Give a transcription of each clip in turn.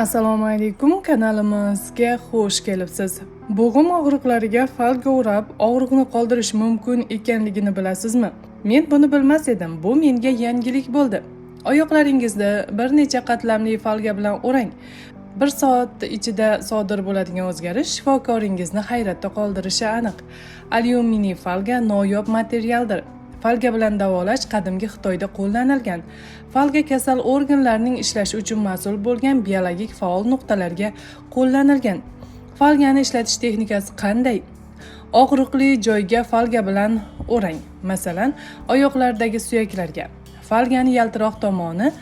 Assalomu alaykum, kanalimizga xush kelibsiz. Bo'g'im og'riqlariga falga o'rab, og'riqni qoldirish mumkin ekanligini bilasizmi? Men buni bilmas edim. Bu menga yangilik bo'ldi. Oyoqlaringizda bir necha qatlamli falga bilan o'rang. 1 soat ichida sodir bo'ladigan o'zgarish shifokoringizni hayratda qoldirishi aniq. Alyuminiy falga noyob materialdir. Falga bilan davolash qadimgi Xitoyda qo'llanilgan. Falga kasal organlarning ishlashi uchun mas'ul bo'lgan biologik faol nuqtalarga qo'llanilgan. Falgani ishlatish texnikasi qanday? Og'riqli joyga falga bilan o'rang. Masalan, oyoqlardagi suyaklarga. Falgani yaltiroq tomoni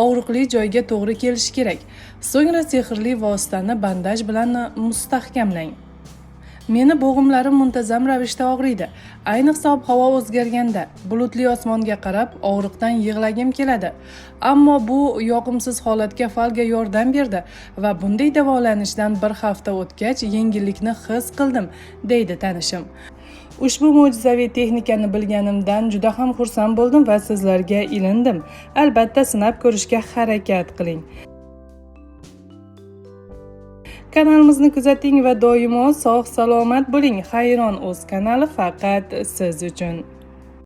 og'riqli joyga to'g'ri kelishi kerak. So'ngra sehrli vositani bandaj bilan mustahkamlang. Meni bo'g'imlarim muntazam ravishda og'riydi. Ayniqsa ob-havo o'zgarganda, bulutli osmonga qarab og'riqdan yig'lagim keladi. Ammo bu yoqimsiz holatga falga yordam berdi va bunday davolanishdan 1 hafta o'tgach yengillikni his qildim, deydi tanishim. Ushbu mo'jizaviy texnikani bilganimdan juda ham xursand bo'ldim va sizlarga ilindim. Albatta sinab ko'rishga harakat qiling. Kanalimizni kuzating va doimo sog' salomat bo'ling. Xayron.uz kanali faqat siz uchun.